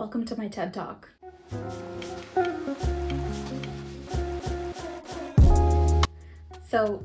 Welcome to my TED Talk. So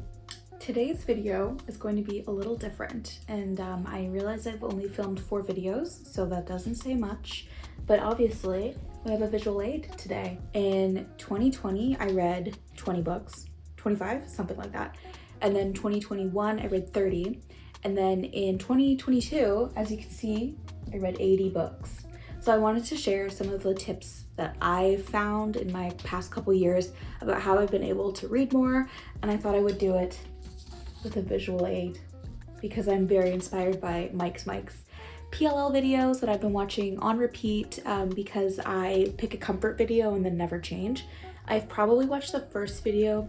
today's video is going to be a little different, and I realize I've only filmed 4 videos, so that doesn't say much, but obviously we have a visual aid today. In 2020, I read 20 books, 25, something like that. And then 2021, I read 30. And then in 2022, as you can see, I read 80 books. So I wanted to share some of the tips that I found in my past couple years about how I've been able to read more, and I thought I would do it with a visual aid because I'm very inspired by Mike's PLL videos that I've been watching on repeat because I pick a comfort video and then never change. I've probably watched the first video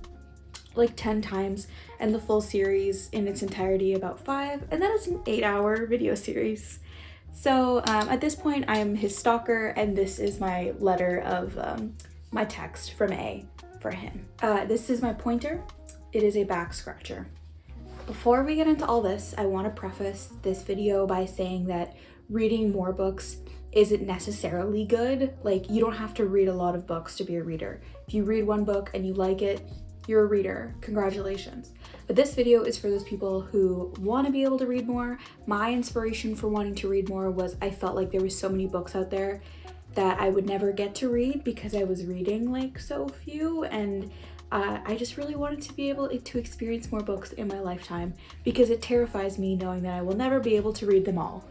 like 10 times and the full series in its entirety about 5, and then it's an 8-hour video series. So at this point, I am his stalker, and this is my letter of my text from A for him. This is my pointer. It is a back scratcher. Before we get into all this, I want to preface this video by saying that reading more books isn't necessarily good. Like, you don't have to read a lot of books to be a reader. If you read one book and you like it, you're a reader. Congratulations. But this video is for those people who want to be able to read more. My inspiration for wanting to read more was I felt like there was so many books out there that I would never get to read because I was reading like so few, and I just really wanted to be able to experience more books in my lifetime because it terrifies me knowing that I will never be able to read them all.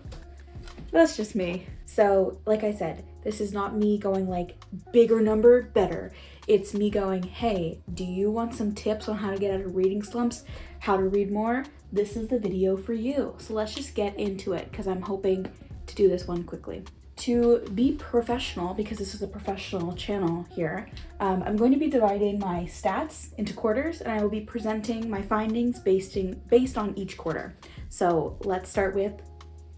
That's just me. So like I said, this is not me going like bigger number, better. It's me going, hey, do you want some tips on how to get out of reading slumps, how to read more? This is the video for you. So let's just get into it because I'm hoping to do this one quickly. To be professional, because this is a professional channel here, I'm going to be dividing my stats into quarters, and I will be presenting my findings based on each quarter. So let's start with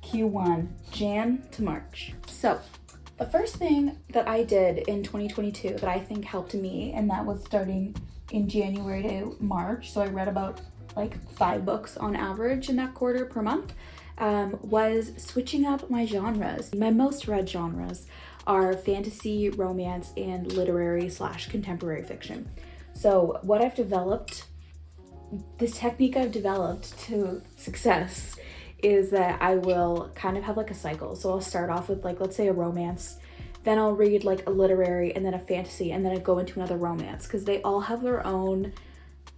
Q1, Jan to March. So the first thing that I did in 2022 that I think helped me, and that was starting in January to March, so I read about like 5 books on average in that quarter per month, was switching up my genres. My most read genres are fantasy, romance, and literary/contemporary fiction. So what I've developed, this technique I've developed to success, is that I will kind of have like a cycle. So I'll start off with like, let's say a romance, then I'll read like a literary and then a fantasy, and then I go into another romance, because they all have their own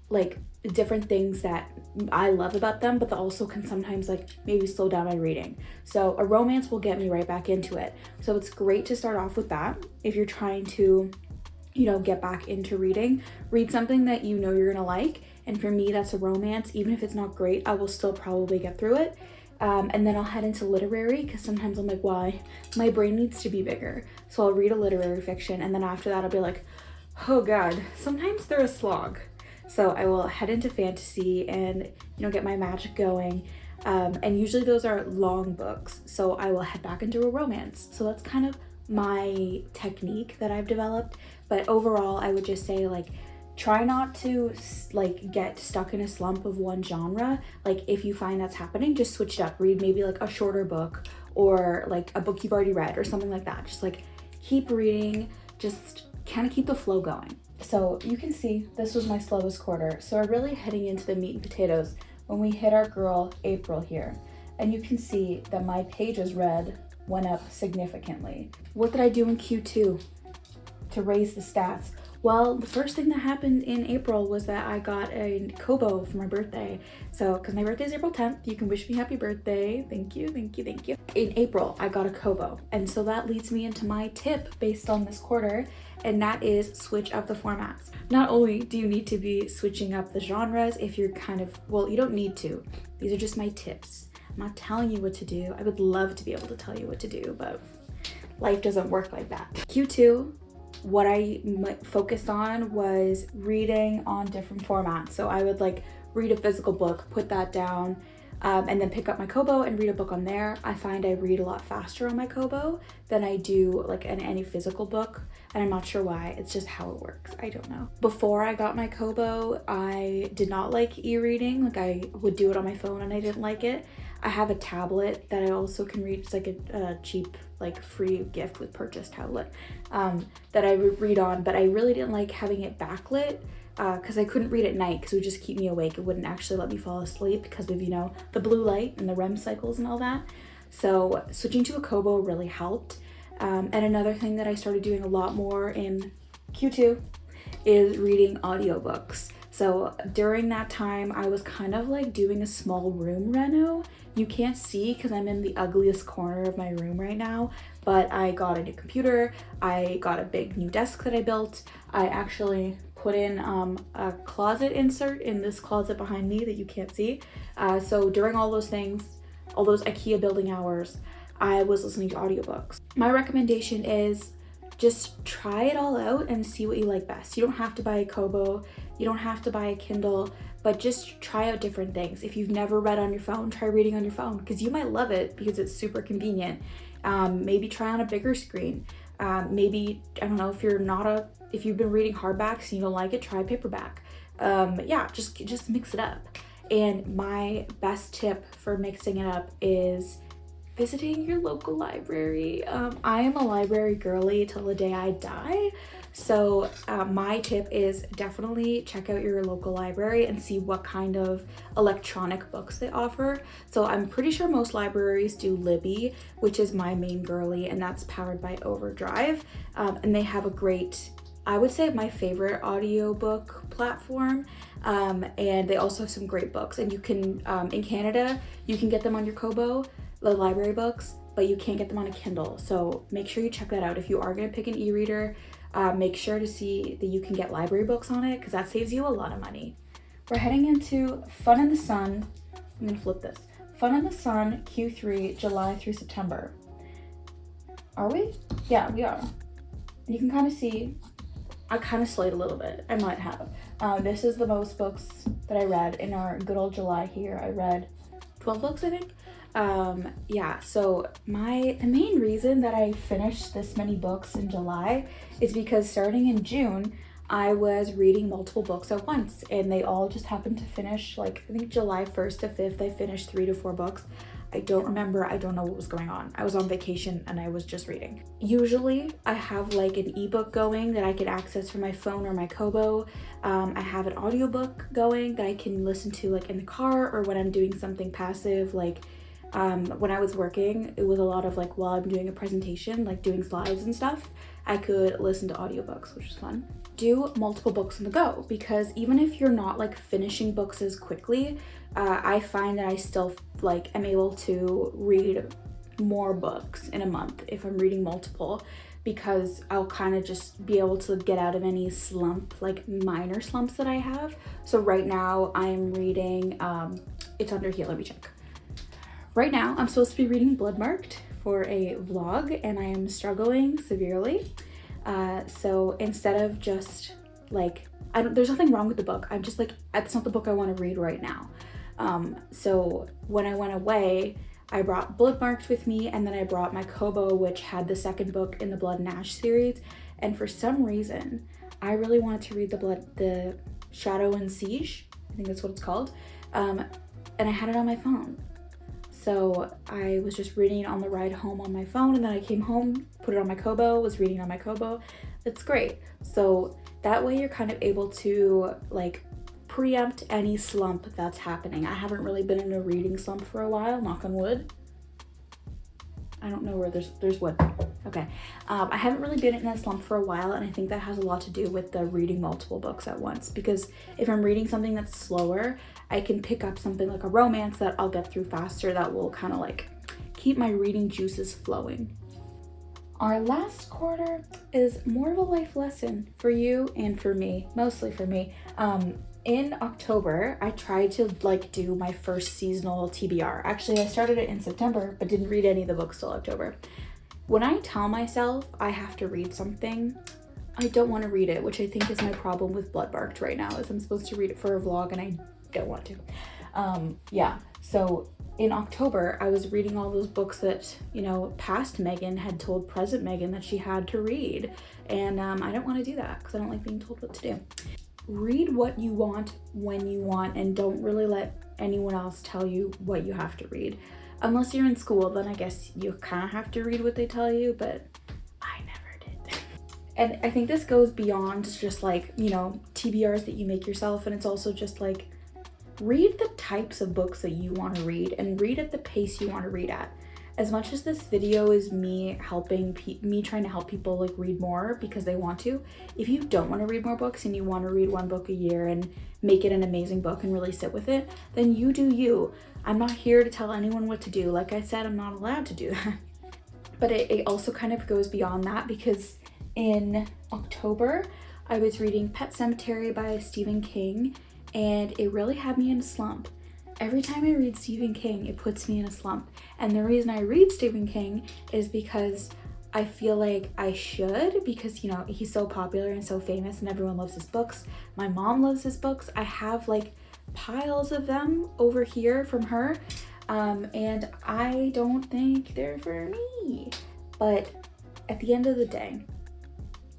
like different things that I love about them, but that also can sometimes like maybe slow down my reading. So a romance will get me right back into it. So it's great to start off with that if you're trying to, you know, get back into reading. Read something that you know you're gonna like, and for me that's a romance. Even if it's not great, I will still probably get through it. And then I'll head into literary, because sometimes I'm like, why? My brain needs to be bigger. So I'll read a literary fiction, and then after that I'll be like, oh god, sometimes they're a slog. So I will head into fantasy and, you know, get my magic going. And usually those are long books, so I will head back into a romance. So that's kind of my technique that I've developed. But overall, I would just say, like, try not to like get stuck in a slump of one genre. Like, if you find that's happening, just switch it up. Read maybe like a shorter book, or like a book you've already read, or something like that. Just like keep reading, just kind of keep the flow going. So you can see this was my slowest quarter. So we're really heading into the meat and potatoes when we hit our girl April here. And you can see that my pages read went up significantly. What did I do in Q2 to raise the stats? Well, the first thing that happened in April was that I got a Kobo for my birthday. So, because my birthday is April 10th, you can wish me happy birthday. Thank you, thank you, thank you. In April, I got a Kobo. And so that leads me into my tip based on this quarter, and that is switch up the formats. Not only do you need to be switching up the genres if you're kind of, well, you don't need to. These are just my tips. I'm not telling you what to do. I would love to be able to tell you what to do, but life doesn't work like that. Q2, what I focused on was reading on different formats. So I would like read a physical book, put that down, and then pick up my Kobo and read a book on there. I find I read a lot faster on my Kobo than I do like in any physical book, and I'm not sure why. It's just how it works. I don't know. Before I got my Kobo, I did not like e-reading. Like I would do it on my phone and I didn't like it. I have a tablet that I also can read. It's like a cheap, like free gift with purchase tablet that I would read on, but I really didn't like having it backlit because I couldn't read at night because it would just keep me awake. It wouldn't actually let me fall asleep because of, you know, the blue light and the REM cycles and all that. So switching to a Kobo really helped. And another thing that I started doing a lot more in Q2 is reading audiobooks. So during that time, I was kind of like doing a small room reno. You can't see because I'm in the ugliest corner of my room right now, but I got a new computer. I got a big new desk that I built. I actually put in a closet insert in this closet behind me that you can't see. So during all those things, all those IKEA building hours, I was listening to audiobooks. My recommendation is just try it all out and see what you like best. You don't have to buy a Kobo, you don't have to buy a Kindle, but just try out different things. If you've never read on your phone, try reading on your phone because you might love it because it's super convenient. Maybe try on a bigger screen. Maybe, I don't know, if you've been reading hardbacks and you don't like it, try paperback. Yeah, just mix it up. And my best tip for mixing it up is visiting your local library. I am a library girly till the day I die. So my tip is definitely check out your local library and see what kind of electronic books they offer. So I'm pretty sure most libraries do Libby, which is my main girly, and that's powered by Overdrive. And they have a great, I would say my favorite audiobook platform. And they also have some great books. And you can, in Canada, you can get them on your Kobo, the library books, but you can't get them on a Kindle. So make sure you check that out. If you are gonna pick an e-reader, make sure to see that you can get library books on it because that saves you a lot of money. We're heading into Fun in the Sun. I'm gonna flip this. Fun in the Sun Q3, July through September. Are we? Yeah, we are. You can kind of see, I kind of slayed a little bit. I might have. This is the most books that I read in our good old July here. I read 12 books, I think. Yeah, so the main reason that I finished this many books in July is because starting in June, I was reading multiple books at once and they all just happened to finish, like I think July 1st to 5th, I finished 3 to 4 books. I don't remember, I don't know what was going on. I was on vacation and I was just reading. Usually I have like an ebook going that I could access from my phone or my Kobo. I have an audiobook going that I can listen to like in the car or when I'm doing something passive, like when I was working, it was a lot of like while I'm doing a presentation, like doing slides and stuff, I could listen to audiobooks, which is fun. Do multiple books on the go because even if you're not like finishing books as quickly, I find that I still like am able to read more books in a month if I'm reading multiple because I'll kind of just be able to get out of any slump, like minor slumps that I have. So right now I'm reading, it's under here, let me check. Right now, I'm supposed to be reading Bloodmarked for a vlog and I am struggling severely. So instead of just like, there's nothing wrong with the book. I'm just like, that's not the book I want to read right now. So when I went away, I brought Bloodmarked with me and then I brought my Kobo, which had the second book in the Blood and Ash series. And for some reason, I really wanted to read the Shadow and Siege. I think that's what it's called. And I had it on my phone. So I was just reading it on the ride home on my phone and then I came home, put it on my Kobo, was reading on my Kobo. It's great. So that way you're kind of able to like preempt any slump that's happening. I haven't really been in a reading slump for a while, knock on wood. I don't know where there's wood. Okay. I haven't really been in a slump for a while and I think that has a lot to do with the reading multiple books at once because if I'm reading something that's slower, I can pick up something like a romance that I'll get through faster that will kind of like keep my reading juices flowing. Our last quarter is more of a life lesson for you and for me, mostly for me. In October, I tried to like do my first seasonal TBR. Actually, I started it in September, but didn't read any of the books till October. When I tell myself I have to read something, I don't want to read it, which I think is my problem with Bloodmarked right now, is I'm supposed to read it for a vlog and I don't want to. Yeah, so in October, I was reading all those books that, you know, past Megan had told present Megan that she had to read. And I don't want to do that because I don't like being told what to do. Read what you want when you want, and don't really let anyone else tell you what you have to read. Unless you're in school, then I guess you kind of have to read what they tell you, but I never did. And I think this goes beyond just like, you know, TBRs that you make yourself, and it's also just like, read the types of books that you want to read and read at the pace you want to read at. As much as this video is me trying to help people like read more because they want to, if you don't want to read more books and you want to read one book a year and make it an amazing book and really sit with it, then you do you. I'm not here to tell anyone what to do. Like I said, I'm not allowed to do that. But it also kind of goes beyond that, because in October, I was reading Pet Sematary by Stephen King, and it really had me in a slump. Every time I read Stephen King, it puts me in a slump. And the reason I read Stephen King is because I feel like I should, because, you know, he's so popular and so famous and everyone loves his books. My mom loves his books. I have like piles of them over here from her. And I don't think they're for me. But at the end of the day,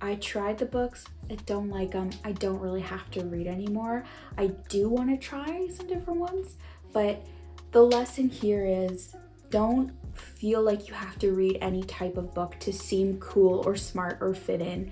I tried the books, I don't like them, I don't really have to read anymore. I do want to try some different ones, but the lesson here is, don't feel like you have to read any type of book to seem cool or smart or fit in.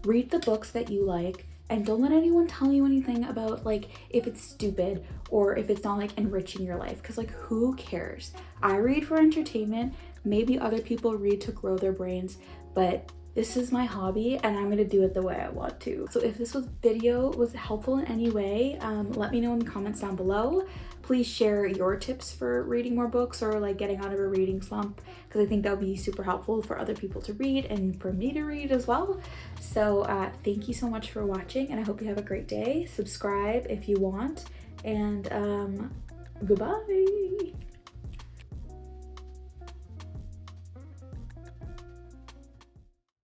Read the books that you like, and don't let anyone tell you anything about like if it's stupid or if it's not like enriching your life, because like who cares? I read for entertainment, maybe other people read to grow their brains, but this is my hobby and I'm gonna do it the way I want to. So if this video was helpful in any way, let me know in the comments down below. Please share your tips for reading more books or like getting out of a reading slump, because I think that would be super helpful for other people to read and for me to read as well. So thank you so much for watching, and I hope you have a great day. Subscribe if you want, and goodbye.